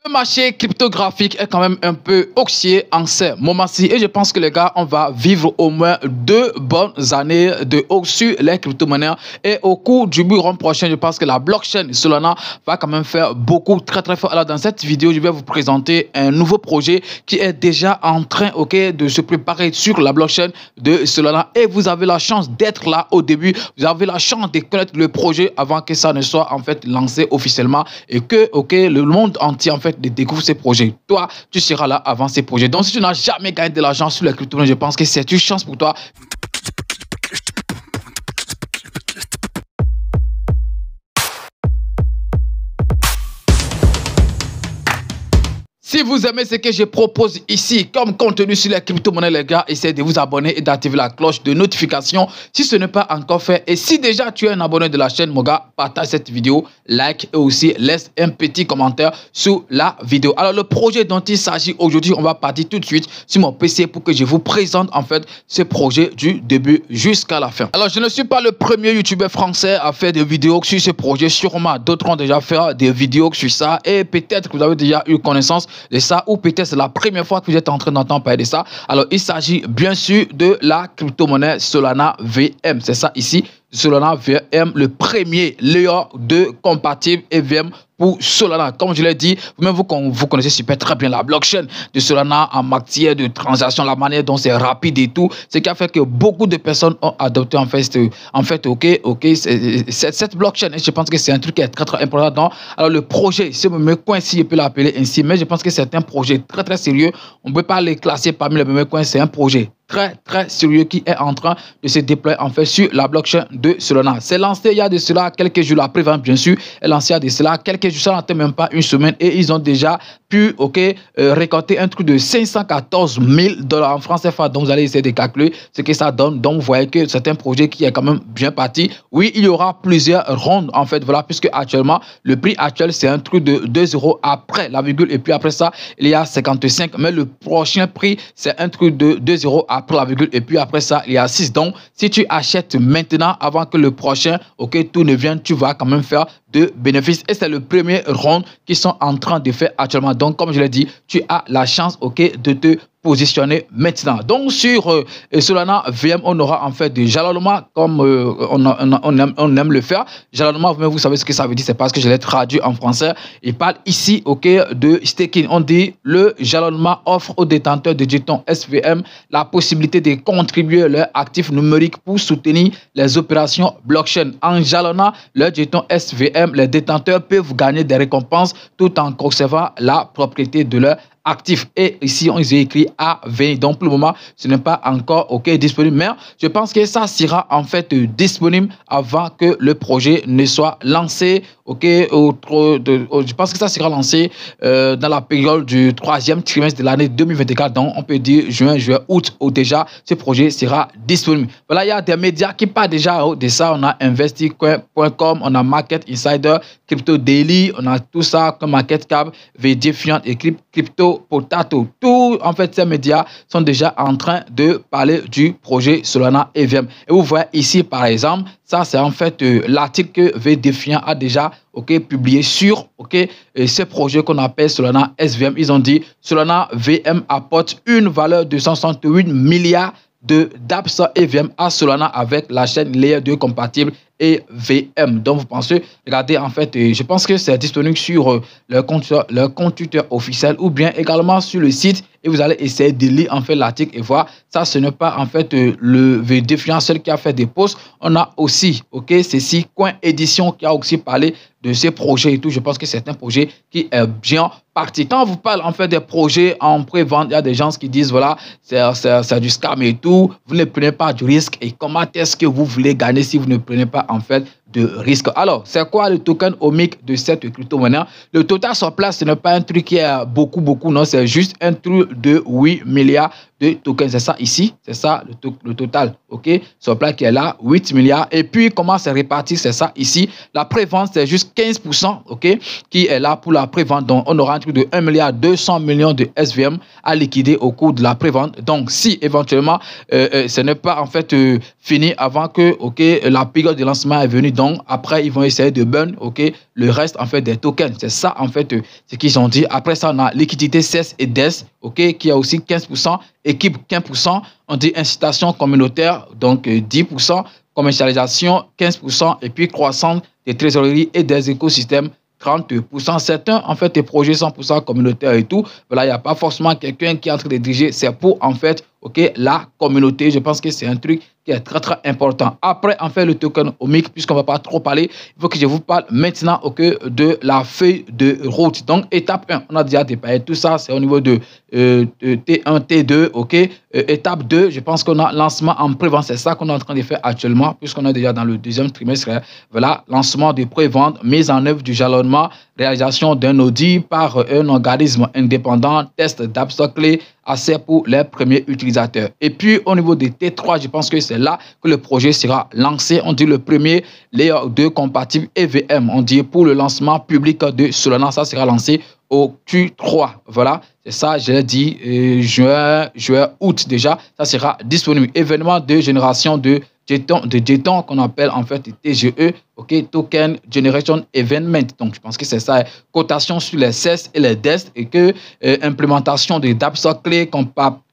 Le marché cryptographique est quand même un peu haussier en ces moments-ci et je pense que les gars, on va vivre au moins 2 bonnes années de hausse sur les crypto-monnaies et au cours du mois prochain, je pense que la blockchain Solana va quand même faire beaucoup très fort. Alors dans cette vidéo, je vais vous présenter un nouveau projet qui est déjà en train de se préparer sur la blockchain de Solana et vous avez la chance d'être là au début, vous avez la chance de connaître le projet avant que ça ne soit en fait lancé officiellement et que le monde entier en fait de découvrir ces projets. Toi, tu seras là avant ces projets. Donc, si tu n'as jamais gagné de l'argent sur les crypto-monnaies, je pense que c'est une chance pour toi. Si vous aimez ce que je propose ici comme contenu sur les crypto-monnaies, les gars, essayez de vous abonner et d'activer la cloche de notification si ce n'est pas encore fait. Et si déjà tu es un abonné de la chaîne, mon gars, partage cette vidéo, like et aussi laisse un petit commentaire sous la vidéo. Alors, le projet dont il s'agit aujourd'hui, on va partir tout de suite sur mon PC pour que je vous présente en fait ce projet du début jusqu'à la fin. Alors, je ne suis pas le premier youtubeur français à faire des vidéos sur ce projet. Sûrement, d'autres ont déjà fait des vidéos sur ça et peut-être que vous avez déjà eu connaissance de ça ou peut-être c'est la première fois que vous êtes en train d'entendre parler de ça. Alors, il s'agit bien sûr de la crypto-monnaie Solana VM. C'est ça ici, Solana VM, le premier layer 2 compatible EVM pour Solana. Comme je l'ai dit, vous-même vous connaissez super très bien la blockchain de Solana en matière de transaction, la manière dont c'est rapide et tout, ce qui a fait que beaucoup de personnes ont adopté en fait cette blockchain. Et je pense que c'est un truc qui est très important. Alors le projet, si me coin si je peux l'appeler ainsi, mais je pense que c'est un projet très sérieux. On ne peut pas les classer parmi les mêmes coins. C'est un projet très sérieux qui est en train de se déployer en fait sur la blockchain de Solana. C'est lancé il y a de cela quelques jours, la prévente bien sûr est lancée il y a de cela quelques jours, ça n'atteint même pas une semaine et ils ont déjà pu récolter un truc de 514 000 $ en francs CFA. Donc vous allez essayer de calculer ce que ça donne. Donc vous voyez que c'est un projet qui est quand même bien parti. Oui, il y aura plusieurs rondes en fait, voilà, puisque actuellement le prix actuel c'est un truc de 2 € après la virgule et puis après ça il y a 55, mais le prochain prix c'est un truc de 2 € après la virgule et puis après ça il y a 6. Donc si tu achètes maintenant avant que le prochain tout ne vienne, tu vas quand même faire de bénéfices et c'est le premier round qu'ils sont en train de faire actuellement. Donc comme je l'ai dit, tu as la chance de te positionner maintenant. Donc sur Solana VM, on aura en fait des jalonnements comme on aime le faire. Jalonnement, vous savez ce que ça veut dire, c'est parce que je l'ai traduit en français. Il parle ici de staking. On dit le jalonnement offre aux détenteurs de jetons SVM la possibilité de contribuer leurs actifs numériques pour soutenir les opérations blockchain. En jalonnant leurs jetons SVM, les détenteurs peuvent gagner des récompenses tout en conservant la propriété de leur actif. Et ici on a écrit A20. Donc pour le moment ce n'est pas encore disponible, mais je pense que ça sera en fait disponible avant que le projet ne soit lancé. Je pense que ça sera lancé dans la période du 3e trimestre de l'année 2024. Donc on peut dire juin, juillet, août où déjà ce projet sera disponible. Voilà, il y a des médias qui parlent déjà de ça. On a investicoin.com, on a Market Insider, Crypto Daily, on a tout ça comme Market Cap, Defiant et Crypto Potato. Tous en fait ces médias sont déjà en train de parler du projet Solana EVM. Et vous voyez ici par exemple, ça c'est en fait l'article que Defiant a déjà publié sur ce projet qu'on appelle Solana SVM. Ils ont dit Solana VM apporte une valeur de 168 milliards d'apps EVM à Solana avec la chaîne Layer 2 compatible et VM. Donc vous pensez, regardez en fait, je pense que c'est disponible sur leur compte Twitter officiel ou bien également sur le site et vous allez essayer de lire en fait l'article et voir. Ça, ce n'est pas en fait le Defiant seul qui a fait des posts. On a aussi, ceci, Coin Édition qui a aussi parlé de ces projets et tout. Je pense que c'est un projet qui est bien parti. Quand on vous parle en fait des projets en pré-vente, il y a des gens qui disent voilà, c'est du scam et tout. Vous ne prenez pas du risque et comment est-ce que vous voulez gagner si vous ne prenez pas en fait de risque. Alors, c'est quoi le token OMIC de cette crypto-monnaie? Le total sur place, ce n'est pas un truc qui est beaucoup, non, c'est juste un truc de 8 milliards de tokens. C'est ça ici, c'est ça le total, ok? Supply qui est là, 8 milliards. Et puis, comment c'est réparti? C'est ça ici. La prévente, c'est juste 15%, ok? Qui est là pour la prévente. Donc, on aura un truc de 1 milliard 200 millions de SVM à liquider au cours de la prévente. Donc, si éventuellement, ce n'est pas en fait fini avant que, ok, la période de lancement est venue. Donc, après, ils vont essayer de burn, ok, le reste en fait des tokens. C'est ça en fait ce qu'ils ont dit. Après ça, on a liquidité CES et DES, ok, qui a aussi 15%, équipe 15%, on dit incitation communautaire, donc 10%, commercialisation 15%, et puis croissance des trésoreries et des écosystèmes 30%. Certains, en fait, des projets 100% communautaires et tout. Voilà, il n'y a pas forcément quelqu'un qui est en train de diriger. C'est pour, en fait, ok, la communauté. Je pense que c'est un truc qui est très, très important. Après, en fait, le token OMIC, puisqu'on ne va pas trop parler, il faut que je vous parle maintenant, ok, de la feuille de route. Donc, étape 1, on a déjà dépassé tout ça. C'est au niveau de T1, T2, ok. Étape 2, je pense qu'on a lancement en prévente. C'est ça qu'on est en train de faire actuellement, puisqu'on est déjà dans le deuxième trimestre. Voilà, lancement de prévente, mise en œuvre du jalonnement, réalisation d'un audit par un organisme indépendant, test d'app stock clé, assez pour les premiers utilisateurs. Et puis, au niveau des T3, je pense que c'est là que le projet sera lancé. On dit le premier Layer 2 compatible EVM. On dit pour le lancement public de Solana, ça sera lancé au Q3. Voilà, c'est ça, je l'ai dit, juin, août déjà, ça sera disponible. Événement de génération de jetons qu'on appelle en fait TGE, ok, Token Generation Event. Donc, je pense que c'est ça, cotation sur les CES et les DES et que implémentation de DAppSock clé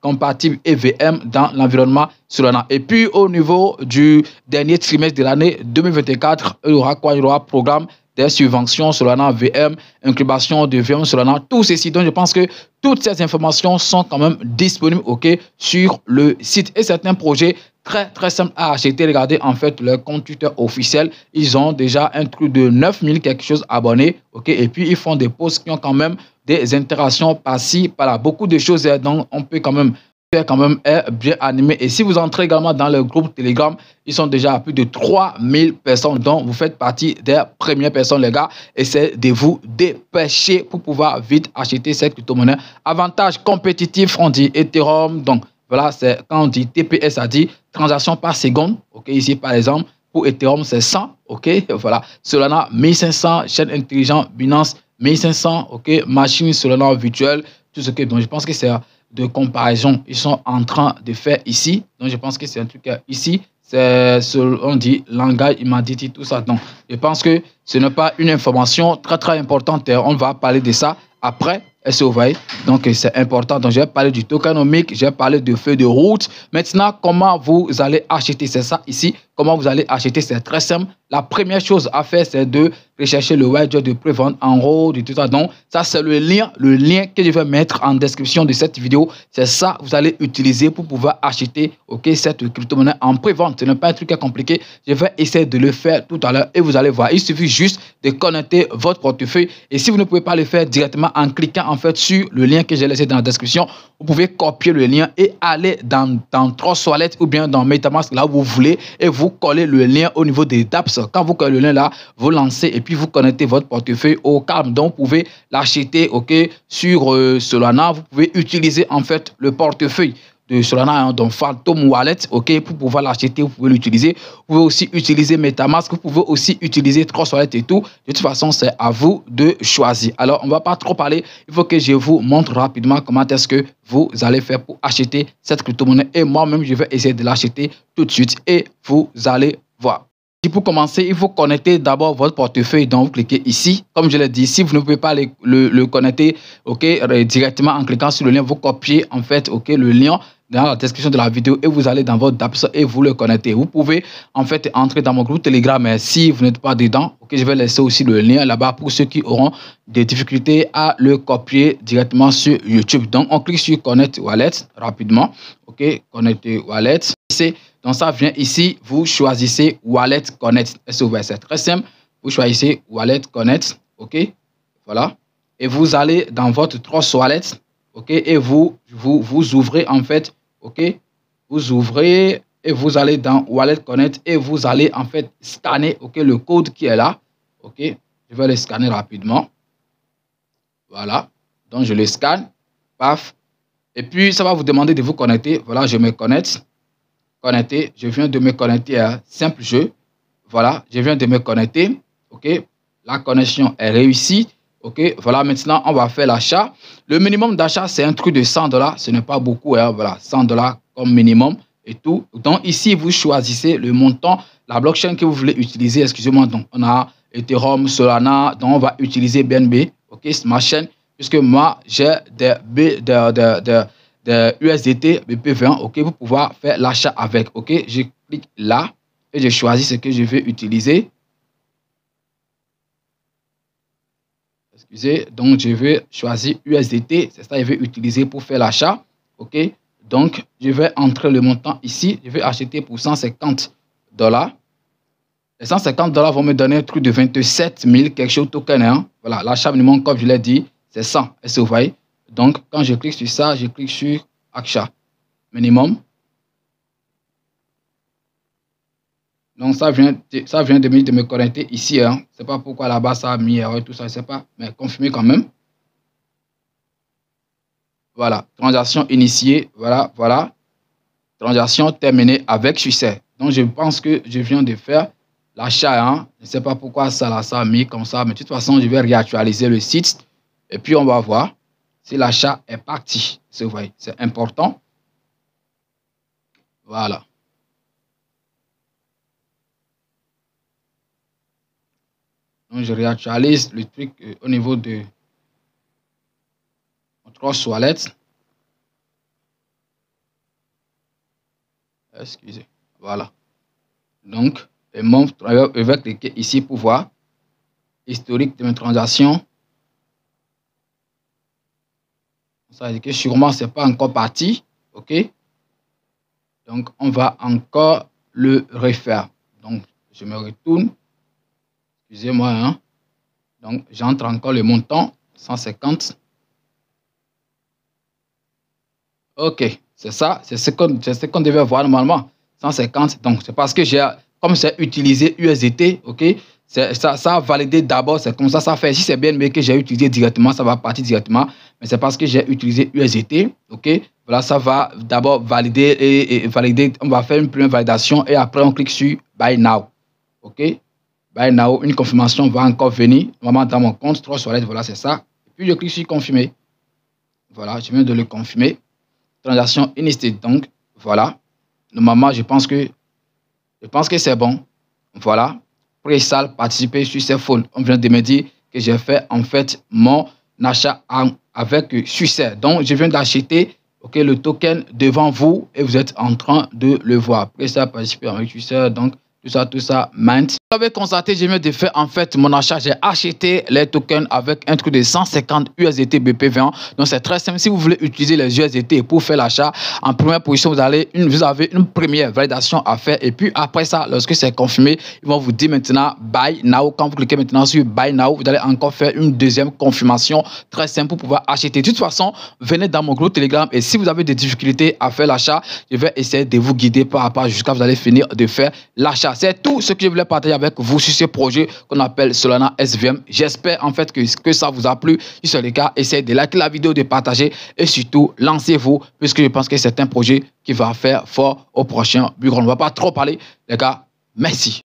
compatible EVM dans l'environnement Solana. Et puis, au niveau du dernier trimestre de l'année 2024, il y aura quoi? Il y aura programme des subventions Solana VM, incubation de VM Solana, tout ceci. Donc, je pense que toutes ces informations sont quand même disponibles, ok, sur le site. Et certains projets très, très simples à acheter. Regardez, en fait, leur compte Twitter officiel. Ils ont déjà un truc de 9000 quelque chose abonnés, ok. Et puis, ils font des posts qui ont quand même des interactions par-ci, par-là. Beaucoup de choses, donc, on peut quand même est bien animé. Et si vous entrez également dans le groupe Telegram, ils sont déjà à plus de 3000 personnes, dont vous faites partie des premières personnes, les gars. Essayez de vous dépêcher pour pouvoir vite acheter cette crypto-monnaie. Avantage compétitif, on dit Ethereum. Donc, voilà, c'est quand on dit TPS, ça dit transaction par seconde. OK, ici, par exemple, pour Ethereum, c'est 100. OK, voilà. Solana, 1500. Chaîne intelligente, Binance, 1500. OK, machine Solana virtuelle, tout ce que. Donc, je pense que c'est de comparaison ils sont en train de faire ici. Donc, je pense que c'est un truc ici. C'est, on dit, langage, humanity, tout ça. Donc, je pense que ce n'est pas une information très, très importante. On va parler de ça après. Est-ce que vous voyez? Donc, c'est important. Donc, j'ai parlé du tokenomique, j'ai parlé de feuille de route. Maintenant, comment vous allez acheter? C'est ça ici. Comment vous allez acheter? C'est très simple. La première chose à faire, c'est de rechercher le widget de prévente en haut de tout ça. Donc, ça, c'est le lien que je vais mettre en description de cette vidéo. C'est ça que vous allez utiliser pour pouvoir acheter, ok, cette crypto-monnaie en prévente. Ce n'est pas un truc compliqué. Je vais essayer de le faire tout à l'heure et vous allez voir. Il suffit juste de connecter votre portefeuille. Et si vous ne pouvez pas le faire directement en cliquant en fait sur le lien que j'ai laissé dans la description, vous pouvez copier le lien et aller dans Trust Wallet ou bien dans MetaMask, là où vous voulez, et vous collez le lien au niveau des dApps. Quand vous collez le lien là, vous lancez et puis vous connectez votre portefeuille au calme. Donc, vous pouvez l'acheter, ok, sur Solana. Vous pouvez utiliser en fait le portefeuille de Solana, donc Phantom Wallet, ok, pour pouvoir l'acheter, vous pouvez l'utiliser. Vous pouvez aussi utiliser MetaMask, vous pouvez aussi utiliser Trust Wallet et tout. De toute façon, c'est à vous de choisir. Alors, on ne va pas trop parler. Il faut que je vous montre rapidement comment est-ce que vous allez faire pour acheter cette crypto-monnaie. Et moi-même, je vais essayer de l'acheter tout de suite et vous allez voir. Pour commencer, il faut connecter d'abord votre portefeuille. Donc, vous cliquez ici. Comme je l'ai dit, si vous ne pouvez pas le connecter, ok, directement en cliquant sur le lien, vous copiez en fait, ok, le lien dans la description de la vidéo et vous allez dans votre dApps et vous le connectez. Vous pouvez en fait entrer dans mon groupe Telegram, mais si vous n'êtes pas dedans, ok, je vais laisser aussi le lien là-bas pour ceux qui auront des difficultés à le copier directement sur YouTube. Donc, on clique sur Connect Wallet rapidement. Ok, Connect Wallet. Donc, ça vient ici, vous choisissez Wallet Connect. C'est très simple. Vous choisissez Wallet Connect. OK, voilà. Et vous allez dans votre Trust Wallet. OK, et vous ouvrez en fait. OK, vous ouvrez et vous allez dans Wallet Connect et vous allez en fait scanner, OK, le code qui est là. OK, je vais le scanner rapidement. Voilà. Donc, je le scanne. Paf. Et puis, ça va vous demander de vous connecter. Voilà, je me connecte. Connecté. Je viens de me connecter à simple jeu. Voilà, je viens de me connecter. OK. La connexion est réussie. OK. Voilà, maintenant, on va faire l'achat. Le minimum d'achat, c'est un truc de $100. Ce n'est pas beaucoup. Hein. Voilà, $100 comme minimum et tout. Donc, ici, vous choisissez le montant, la blockchain que vous voulez utiliser. Excusez-moi. Donc, on a Ethereum, Solana. Donc, on va utiliser BNB. OK, c'est ma chaîne. Puisque moi, j'ai des USDT BP20, OK, pour pouvoir faire l'achat avec, OK. Je clique là et je choisis ce que je vais utiliser. Excusez, donc je vais choisir USDT, c'est ça que je vais utiliser pour faire l'achat, OK. Donc, je vais entrer le montant ici, je vais acheter pour $150. Les $150 vont me donner un truc de 27 000 quelque chose token, hein. Voilà, l'achat minimum, comme je l'ai dit, c'est 100. Est-ce que vous voyez? Donc, quand je clique sur ça, je clique sur achat minimum. Donc, ça vient de me connecter ici. Hein. Je ne sais pas pourquoi là-bas ça a mis erreur, tout ça, je ne sais pas. Mais confirmer quand même. Voilà. Transaction initiée. Voilà, voilà. Transaction terminée avec succès. Donc, je pense que je viens de faire l'achat. Hein. Je ne sais pas pourquoi ça a mis comme ça. Mais de toute façon, je vais réactualiser le site. Et puis, on va voir si l'achat est parti. Vous voyez, c'est important. Voilà. Donc, je réactualise le truc au niveau de notre wallet. Excusez. Voilà. Donc, je vais cliquer ici pour voir historique de mes transactions. Ça veut dire que sûrement, ce n'est pas encore parti. OK. Donc, on va encore le refaire. Donc, je me retourne. Excusez-moi. Hein. Donc, j'entre encore le montant. 150. OK. C'est ça. C'est ce qu'on devait voir normalement. 150. Donc, c'est parce que comme c'est utilisé USDT, OK, ça a validé d'abord. C'est comme ça fait. Si c'est bien, mais que j'ai utilisé directement, ça va partir directement. Mais c'est parce que j'ai utilisé USDT, OK. Voilà, ça va d'abord valider et valider. On va faire une première validation et après, on clique sur Buy Now. OK. Buy Now, une confirmation va encore venir. Normalement, dans mon compte, 3 Wallet, voilà, c'est ça. Et puis, je clique sur Confirmer. Voilà, je viens de le confirmer. Transaction initiée. Donc, voilà. Normalement, je pense que c'est bon. Voilà. Pré-sale, participer sur ces phones. On vient de me dire que j'ai fait en fait mon achat avec succès. Donc, je viens d'acheter le token devant vous et vous êtes en train de le voir. Pré-sale, participer avec succès. Donc, tout ça, mint. Vous avez constaté, je viens de faire en fait mon achat. J'ai acheté les tokens avec un truc de 150 USDT BP20. Donc, c'est très simple. Si vous voulez utiliser les USDT pour faire l'achat, en première position, vous avez une première validation à faire. Et puis, après ça, lorsque c'est confirmé, ils vont vous dire maintenant Buy Now. Quand vous cliquez maintenant sur Buy Now, vous allez encore faire une deuxième confirmation très simple pour pouvoir acheter. De toute façon, venez dans mon groupe Telegram. Et si vous avez des difficultés à faire l'achat, je vais essayer de vous guider par rapport jusqu'à vous allez finir de faire l'achat. C'est tout ce que je voulais partager avec vous sur ce projet qu'on appelle Solana SVM. J'espère en fait que ça vous a plu. Si c'est le cas, essayez de liker la vidéo, de partager et surtout lancez-vous puisque je pense que c'est un projet qui va faire fort au prochain bureau. On ne va pas trop parler, les gars. Merci.